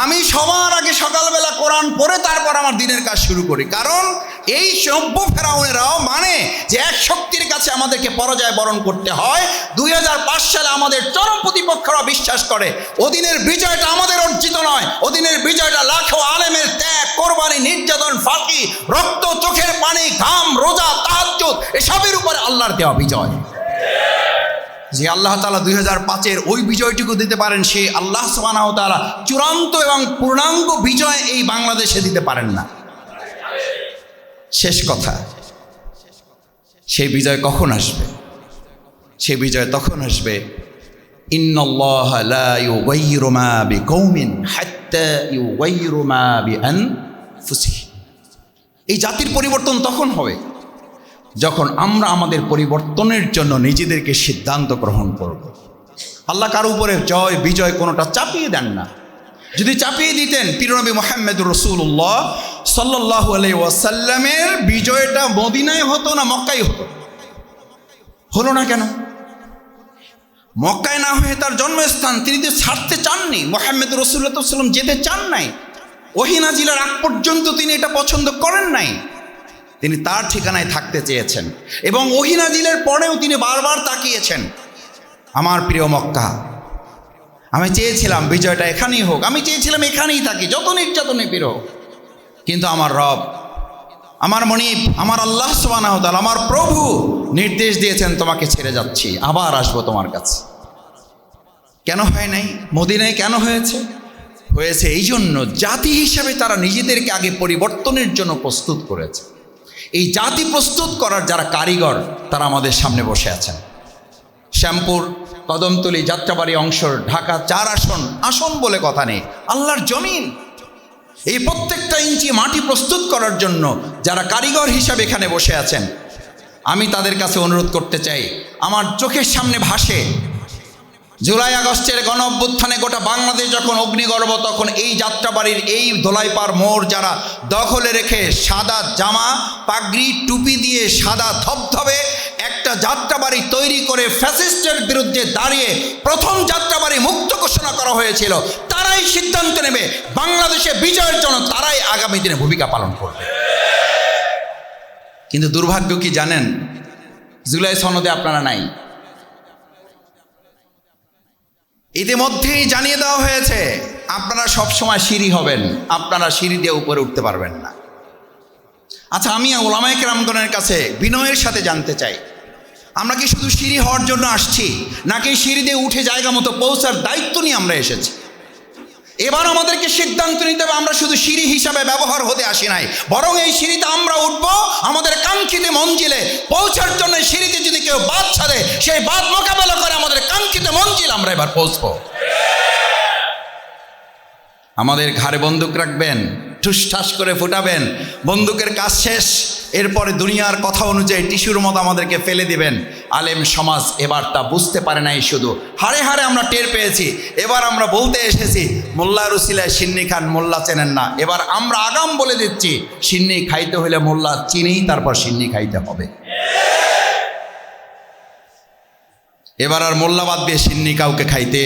আমি সবার আগে সকালবেলা কোরআন পড়ে তারপর আমার দিনের কাজ শুরু করি, কারণ এই সভ্য ফেরাউনেরাও মানে যে এক শক্তির কাছে আমাদেরকে পরাজয় বরণ করতে হয়। 2005 সালে আমাদের চরম প্রতিপক্ষরা বিশ্বাস করে ওদিনের বিজয়টা আমাদের অর্জিত নয়, ওদিনের বিজয়টা লাখো আলেমের ত্যাগ, কোরবানি, নির্যাতন, ফাঁকি, রক্ত, চোখের পানি, ঘাম, রোজা, তাহাজ্জুদ এসবের উপরে আল্লাহর দেওয়া বিজয়। যে আল্লাহ তাআলা 2005-এর ওই বিজয়টুকু দিতে পারেন, সে আল্লাহ সুবহানাহু ওয়া তাআলা চূড়ান্ত এবং পূর্ণাঙ্গ বিজয় এই বাংলাদেশে দিতে পারেন না। শেষ কথা, সেই বিজয় কখন আসবে? সেই বিজয় তখন আসবে ইন্নাল্লাহা লা ইউগাইয়িরু মা বিকওমিন হাত্তা ইউগাইয়িরু মা বিআনফুসিহিম। এই জাতির পরিবর্তন তখন হবে যখন আমরা আমাদের পরিবর্তনের জন্য নিজেদেরকে সিদ্ধান্ত গ্রহণ করব। আল্লাহ কারো উপরে জয় বিজয় কোনোটা চাপিয়ে দেন না। যদি চাপিয়ে দিতেন, প্রিয়নবী মুহাম্মদুর রাসূলুল্লাহ সাল্লাল্লাহু আলাইহি ওয়াসাল্লামের বিজয়টা মদিনায় হতো না মক্কায় হতো? হলো না কেন? মক্কায় না হয়ে তার জন্মস্থান তিনি তো ছাড়তে চাননি। মুহাম্মদুর রাসূলুল্লাহ সাল্লাল্লাহু আলাইহি ওয়াসাল্লাম যেতে চান নাই। ওহী নাজিলের আগ পর্যন্ত তিনি এটা পছন্দ করেন নাই। তিনি তার ঠিকানায় থাকতে চেয়েছেন এবং ওহী নাজিলের পরেও তিনি বারবার তাকিয়েছেন, আমার প্রিয় মক্কা, আমি চেয়েছিলাম বিজয়টা এখানেই হোক, আমি চেয়েছিলাম এখানেই থাকি, যত নির্যাতনে পীড় হোক, কিন্তু আমার রব, আমার মনিব, আমার আল্লাহ সুবহানাহু ওয়া তাআলা, আমার প্রভু নির্দেশ দিয়েছেন তোমাকে ছেড়ে যাচ্ছি, আবার আসবো তোমার কাছে। কেন হয় নাই? মদিনায় কেন হয়েছে? হয়েছে এই জন্য জাতি হিসেবে তারা নিজেদেরকে আগে পরিবর্তনের জন্য প্রস্তুত করেছে। এই জাতি প্রস্তুত করার যারা কারিগর তারা আমাদের সামনে বসে আছেন। শ্যামপুর, কদমতলী, যাত্রাবাড়ি অংশর, ঢাকা 4 আসন, আসন বলে কথা নেই, আল্লাহর জমিন। এই প্রত্যেকটা ইঞ্চি মাটি প্রস্তুত করার জন্য যারা কারিগর হিসাবে এখানে বসে আছেন, আমি তাদের কাছে অনুরোধ করতে চাই, আমার চোখের সামনে ভাসে জুলাই আগস্টের গণ অভ্যুত্থানে গোটা বাংলাদেশ যখন অগ্নিগর্ভ, তখন এই যাত্রাবাড়ির এই ধোলাইপাড় মোড় যারা দখলে রেখে সাদা জামা, পাগড়ি, টুপি দিয়ে সাদা ধবধবে একটা যাত্রাবাড়ি তৈরি করে ফ্যাসিস্টের বিরুদ্ধে দাঁড়িয়ে প্রথম যাত্রাবাড়ি মুক্ত ঘোষণা করা হয়েছিল, তারাই সিদ্ধান্ত নেবে বাংলাদেশে বিজয়ের জন্য, তারাই আগামী দিনে ভূমিকা পালন করবে। কিন্তু দুর্ভাগ্য কি জানেন? জুলাই সনদে আপনারা নাই। ইতিমধ্যেই জানিয়ে দেওয়া হয়েছে আপনারা সবসময় সিঁড়ি হবেন, আপনারা সিঁড়ি দিয়ে উপরে উঠতে পারবেন না। আচ্ছা, আমি ওলামায়ে কেরামগণের কাছে বিনয়ের সাথে জানতে চাই, আমরা কি শুধু সিঁড়ি হওয়ার জন্য আসছি, নাকি সিঁড়ি দিয়ে উঠে জায়গা মতো পৌঁছার দায়িত্ব নিয়ে আমরা এসেছি? এবার আমাদেরকে সিদ্ধান্ত নিতে হবে, আমরা শুধু সিঁড়ি হিসাবে ব্যবহার হতে আসি নাই, বরং এই সিঁড়িতে আমরা উঠবো আমাদের কাঙ্ক্ষিত মঞ্জিলে পৌঁছার জন্য। সিঁড়িতে যদি কেউ বাদ ছাড়ে, সেই বাদ মোকাবেলা করে আমাদের কাঙ্ক্ষিত মঞ্জিল আমরা এবার পৌঁছবো। আমাদের ঘাড়ে বন্দুক রাখবেন, ঠুসঠাস করে ফুটাবেন, বন্দুকের কাজ শেষ, এরপরে দুনিয়ার কথা অনুযায়ী টিস্যুর মতো আমাদেরকে ফেলে দিবেন। আলেম সমাজ এবার তা বুঝতে পারে নাই, শুধু হাড়ে হাড়ে আমরা টের পেয়েছি। এবার আমরা বলতে এসেছি মোল্লার উসিলায় সিন্নি খান, মোল্লা চেনেন না। এবার আমরা আগাম বলে দিচ্ছি, সিন্নি খাইতে হলে মোল্লা চিনেই তারপর সিন্নি খাইতে হবে। এবার আর মোল্লা বাদ দিয়ে সিন্নি কাউকে খাইতে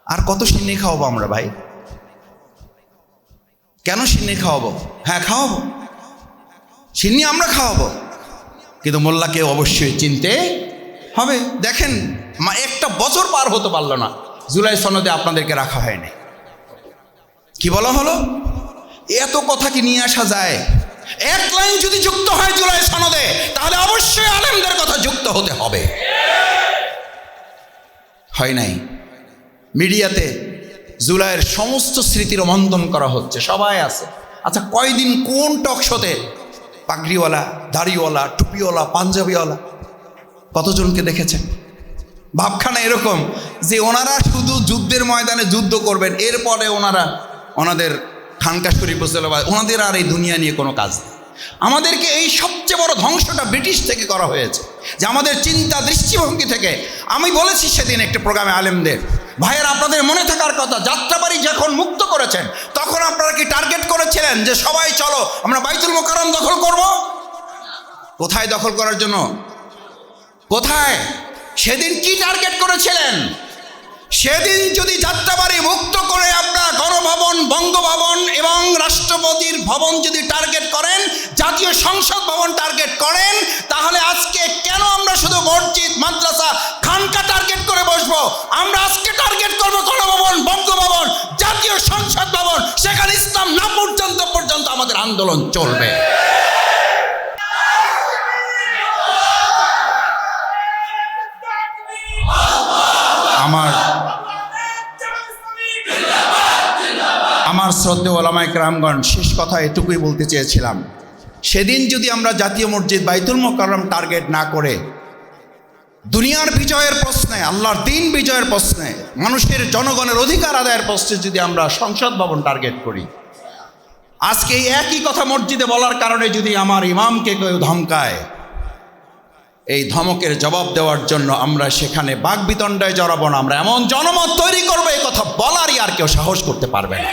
আর কত সিন্নি খাওয়াবো আমরা ভাই? কেন সিন্নি খাওয়াবো? হ্যাঁ খাওয়াবো, সিন্নি আমরা খাওয়াবো, কিন্তু মোল্লাকে অবশ্যই চিনতে হবে। দেখেন, একটা বছর পার হতে পারলো না, জুলাই সনদে আপনাদেরকে রাখা হয়নি। কি বলা হলো? এত কথা কি নিয়ে আসা যায়? এক লাইন যদি যুক্ত হয় জুলাই সনদে, তাহলে অবশ্যই আলেমদের কথা যুক্ত হতে হবে। হয় নাই। মিডিয়াতে জুলাইয়ের সমস্ত স্মৃতি রোমন্থন করা হচ্ছে, সবাই আছে। আচ্ছা, কয়দিন কোন টক শোতে পাগড়িওয়ালা, দাড়িওয়ালা, টুপিওয়ালা, পাঞ্জাবিওয়ালা কতজনকে দেখেছেন? ভাবখানা এরকম যে ওনারা শুধু যুদ্ধের ময়দানে যুদ্ধ করবেন, এরপরে ওনাদের খানকা শরীফ ওনাদের আর এই দুনিয়া নিয়ে কোনো কাজ নেই। আমাদেরকে এই সবচেয়ে বড় ধ্বংসটা ব্রিটিশ থেকে করা হয়েছে, যে আমাদের চিন্তা দৃষ্টিভঙ্গি থেকে। আমি বলেছি সেদিন একটা প্রোগ্রামে আলেমদের, ভাইয়ের আপনাদের মনে থাকার কথা, যাত্রাবাড়ি যখন মুক্ত করেছেন তখন আপনারা কি টার্গেট করেছিলেন যে সবাই চলো আমরা বাইতুল মোকাররম দখল করব? কোথায় দখল করার জন্য? কোথায়? সেদিন কি টার্গেট করেছিলেন? সেদিন যদি যাত্রাবাড়ি মুক্ত করে আপনারা গণভবন, বঙ্গভবন এবং রাষ্ট্রপতির ভবন যদি টার্গেট করেন, জাতীয় সংসদ ভবন টার্গেট করেন, তাহলে আজকে কেন আমরা শুধু মসজিদ, মাদ্রাসা, খানকা টার্গেট করে বসবো? আমরা আজকে টার্গেট করবো গণভবন, বঙ্গভবন, জাতীয় সংসদ ভবন। সেখানে ইসলাম না পর্যন্ত আমাদের আন্দোলন চলবে। আমার শ্রদ্ধেয় ওলামায়ে কেরামগণ, শেষ কথা এটুকুই বলতে চেয়েছিলাম, সেদিন যদি আমরা জাতীয় মসজিদ বাইতুল মুকাররম টার্গেট না করে দুনিয়ার বিজয়ের প্রশ্নে, আল্লাহর দ্বীন বিজয়ের প্রশ্নে, মানুষের জনগণের অধিকার আদায়ের প্রশ্নে যদি আমরা সংসদ ভবন টার্গেট করি, আজকে এই একই কথা মসজিদে বলার কারণে যদি আমার ইমামকে কেউ ধমকায়, এই ধমকের জবাব দেওয়ার জন্য আমরা সেখানে বাকবিতণ্ডায় জড়াবো না। আমরা এমন জনমত তৈরি করবো, এই কথা বলারই আর কেউ সাহস করতে পারবে না।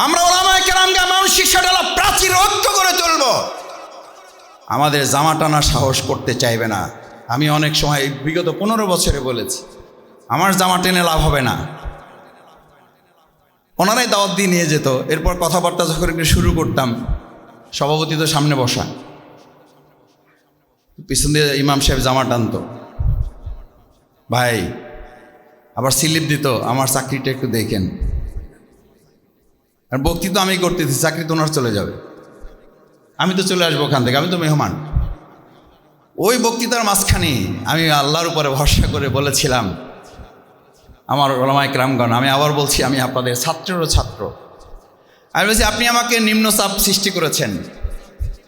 আমরা ওলামায়ে কেরামকে এমন শিক্ষা ঢালা প্রাচীর ঐক্য করে তুলব, আমাদের জামা টানার সাহস করতে চাইবে না। আমি অনেক সময় বিগত 15 বছরে বলেছি, আমার জামা টেনে লাভ হবে না। ওনারাই দাওয়াত দিয়ে নিয়ে যেত, এরপর কথাবার্তা যখন একটু শুরু করতাম, সভাপতি তো সামনে বসা, পিছন দিয়ে ইমাম সাহেব জামা টানতো, ভাই আবার স্লিপ দিত, আমার চাকরিটা একটু দেখেন। আর বক্তৃতা আমি করতেছি, চাকরি তো ওনার চলে যাবে, আমি তো চলে আসবো ওখান থেকে, আমি তো মেহমান। ওই বক্তৃতার মাঝখানে আমি আল্লাহর উপরে ভরসা করে বলেছিলাম, আমার ওলামায়ে কেরামগণ, আমি আবার বলছি, আমি আপনাদের ছাত্রেরও ছাত্র। আমি বলছি, আপনি আমাকে নিম্নচাপ সৃষ্টি করেছেন,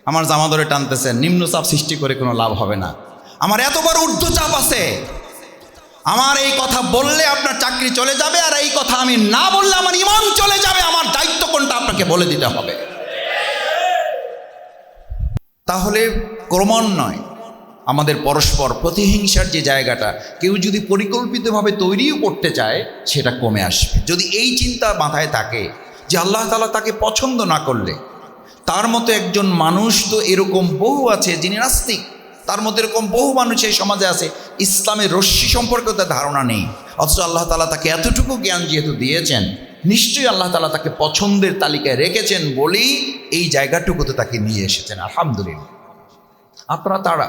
আমার জামা ধরে টানতেছেন, নিম্নচাপ সৃষ্টি করে কোনো লাভ হবে না। আমার এত বড় ঊর্ধ্বচাপ আছে, আমার এই কথা বললে আপনার চাকরি চলে যাবে, আর এই কথা আমি না বললে আমার ইমান চলে যাবে। আমার দায়িত্ব কোনটা আপনাকে বলে দিতে হবে। তাহলে ক্রমান্বয়ে আমাদের পরস্পর প্রতিহিংসার যে জায়গাটা, কেউ যদি পরিকল্পিতভাবে তৈরিও করতে চায়, সেটা কমে আসবে। যদি এই চিন্তা মাথায় থাকে যে আল্লাহ তাআলা তাকে পছন্দ না করলে, তার মতো একজন মানুষ তো এরকম বহু আছে যিনি নাস্তিক, তার মধ্যে এরকম বহু মানুষ এই সমাজে আছে ইসলামের রশ্মি সম্পর্কে তার ধারণা নেই, অথচ আল্লাহ তাআলা তাকে এতটুকু জ্ঞান যেহেতু দিয়েছেন, নিশ্চয়ই আল্লাহ তাআলা তাকে পছন্দের তালিকায় রেখেছেন বলেই এই জায়গাটুকুতে তাকে নিয়ে এসেছেন। আলহামদুলিল্লাহ। আপনারা তারা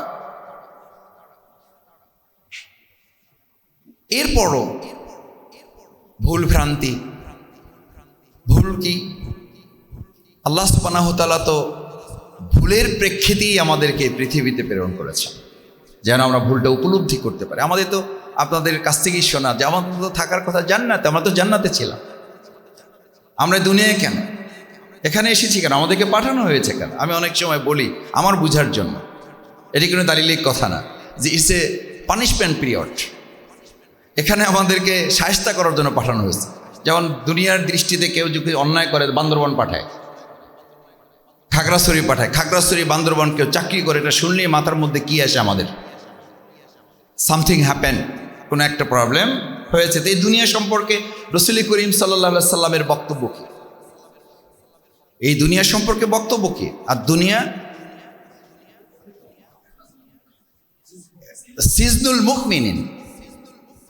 এরপরও ভুল ভ্রান্তি, ভুল কি, আল্লাহ সুবহানাহু ওয়া তাআলা তো ভুলের প্রেক্ষিতেই আমাদেরকে পৃথিবীতে প্রেরণ করেছেন, যেন আমরা ভুলটা উপলব্ধি করতে পারি। আমাদের তো আপনাদের কাছ থেকেই শোনা যে আমাদের তো থাকার কথা জান্নাতে, আমরা তো জান্নাতে ছিলাম, আমরা দুনিয়ায় কেন, এখানে এসেছি কেন, আমাদেরকে পাঠানো হয়েছে কেন? আমি অনেক সময় বলি আমার বুঝার জন্য, এটি কোনো দালিলিক কথা না, যে ইটস এ পানিশমেন্ট পিরিয়ড। এখানে আমাদেরকে শায়েস্তা করার জন্য পাঠানো হয়েছে। যেমন দুনিয়ার দৃষ্টিতে কেউ যদি অন্যায় করে বান্দরবান পাঠায়, খাগড়াছড়ি পাঠায়, খাগড়াছড়ি বান্দরবান কেউ চাকরি করে, এটা শুনলেই মাথার মধ্যে কি আসে আমাদের? সামথিং হ্যাপেন, কোনো একটা প্রবলেম হয়েছে। তো এই দুনিয়া সম্পর্কে রাসূল করিম সাল্লাল্লাহু আলাইহি সাল্লামের বক্তব্য কি? এই দুনিয়া সম্পর্কে বক্তব্য কি? আর দুনিয়া সিজনুল মুমিনিন,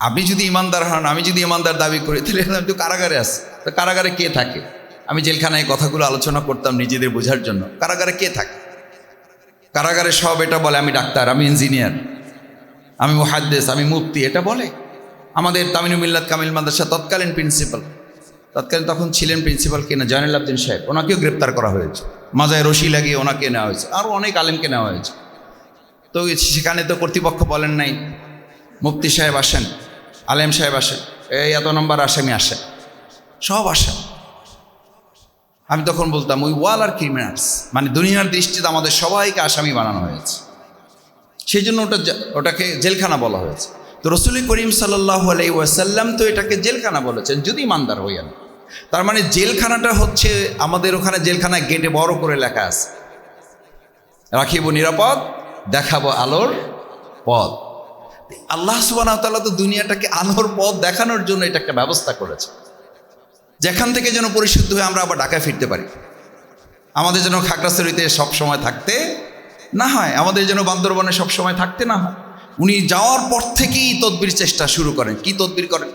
আপনি যদি ইমানদার হন, আমি যদি ইমানদার দাবি করি, তাহলে আমি তো কারাগারে আছি। তো কারাগারে কে থাকে? আমি জেলখানায় কথাগুলো আলোচনা করতাম নিজেদের বোঝার জন্য। কারাগারে কে থাকে? কারাগারে সব এটা বলে, আমি ডাক্তার, আমি ইঞ্জিনিয়ার, আমি মুহাদ্দিস, আমি মুফতি, এটা বলে। আমাদের তামিনুল মিল্লাত কামিল মাদ্রাসা তৎকালীন প্রিন্সিপাল, তখন ছিলেন প্রিন্সিপাল কিনা জয়নুল আবদিন সাহেব, ওনাকেও গ্রেপ্তার করা হয়েছে, মাজায় রশি লাগিয়ে ওনাকে নেওয়া হয়েছে, আরও অনেক আলেমকে নেওয়া হয়েছে। তো সেখানে তো কর্তৃপক্ষ বলেন নাই মুফতি সাহেব আসেন, আলেম সাহেব আসেন, এই এত নম্বর আসামি আসেন, সব আসেন। আমি তখন বলতাম উই ওয়াল আর ক্রিমিনালস, মানে দুনিয়ার দৃষ্টিতে আমাদের সবাইকে আসামি বানানো হয়েছে, সেই জন্য ওটাকে জেলখানা বলা হয়েছে। তো রাসূল করিম সাল্লাল্লাহু আলাইহি ওয়াসাল্লাম তো এটাকে জেলখানা বলেছেন যদি ইমানদার হইয়েন। তার মানে জেলখানাটা হচ্ছে আমাদের ওখানে জেলখানায় গেটে বড় করে লেখা আছে, রাখিব নিরাপদ, দেখাবো আলোর পথ। আল্লাহ সুবহানাহু ওয়া তাআলা তো দুনিয়াটাকে আলোর পথ দেখানোর জন্য এটা একটা ব্যবস্থা করেছে, যেখান থেকে যেন পরিশুদ্ধ হয়ে আমরা আবার ঢাকায় ফিরতে পারি। আমাদের যেন খাগড়াছড়িতে সব সময় থাকতে না হয়, আমাদের যেন বান্দরবনে সব সময় থাকতে না হয়। উনি যাওয়ার পর থেকেই তদবির চেষ্টা শুরু করেন। কি তদবির করেন?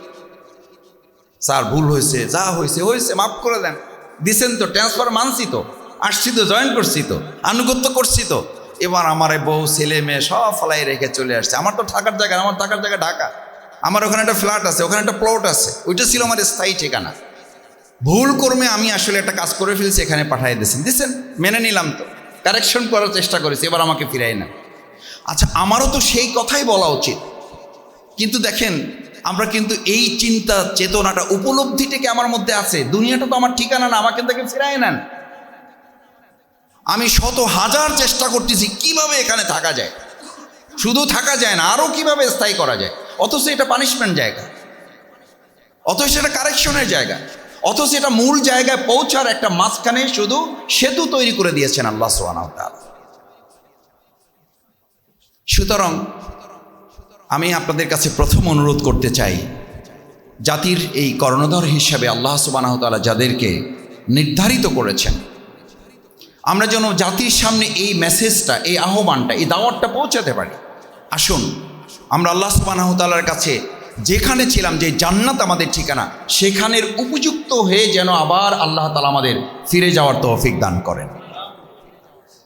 স্যার ভুল হয়েছে, যা হয়েছে হয়েছে, মাফ করে দেন। দিছেন তো, ট্রান্সফার মানছি তো, আসছি তো, জয়েন করছি তো, আনুগত্য করছি তো। এবার আমার বউ ছেলে মেয়ে সব ফলাই রেখে চলে আসছে। আমার তো থাকার জায়গা, আমার থাকার জায়গা ঢাকা, আমার ওখানে একটা ফ্ল্যাট আছে, ওখানে একটা প্লট আছে, ওইটা ছিল আমার স্থায়ী ঠিকানা। ভুল কর্মে আমি আসলে একটা কাজ করে ফেলছি, এখানে পাঠিয়ে দিয়েছেন, মেনে নিলাম তো, কারেকশন করার চেষ্টা করেছি, এবার আমাকে ফিরাই না। আচ্ছা, আমারও তো সেই কথাই বলা উচিত, কিন্তু দেখেন আমরা কিন্তু এই চিন্তা চেতনাটা, উপলব্ধিটাকে আমার মধ্যে আছে, দুনিয়াটা তো আমার ঠিকানা না, আমাকে তাকে ফিরাই নেন। আমি শত হাজার চেষ্টা করতেছি কিভাবে এখানে থাকা যায়, শুধু থাকা যায় না, আরও কিভাবে স্থায়ী করা যায়। অথচ এটা পানিশমেন্ট জায়গা, অথচ এটা কারেকশনের জায়গা, অথচ এটা মূল জায়গায় পৌঁছার একটা মাঝখানে শুধু সেতু তৈরি করে দিয়েছেন আল্লাহ সুবহানাহু ওয়া তাআলা। সুতরাং আমি আপনাদের কাছে প্রথম অনুরোধ করতে চাই, জাতির এই কর্ণধার হিসাবে আল্লাহ সুবহানাহু ওয়া তাআলা যাদেরকে নির্ধারিত করেছেন, আমরা যেন জাতির সামনে এই মেসেজটা, এই আহ্বানটা, এই দাওয়াতটা পৌঁছাতে পারি। আসুন আমরা আল্লাহ সুবহানাহু ওয়া তাআলার কাছে যেখানে ছিলাম, যে জান্নাত আমাদের ঠিকানা, সেখানের উপযুক্ত হয়ে যেন আবার আল্লাহ তাআলা আমাদের ফিরে যাওয়ার তৌফিক দান করেন।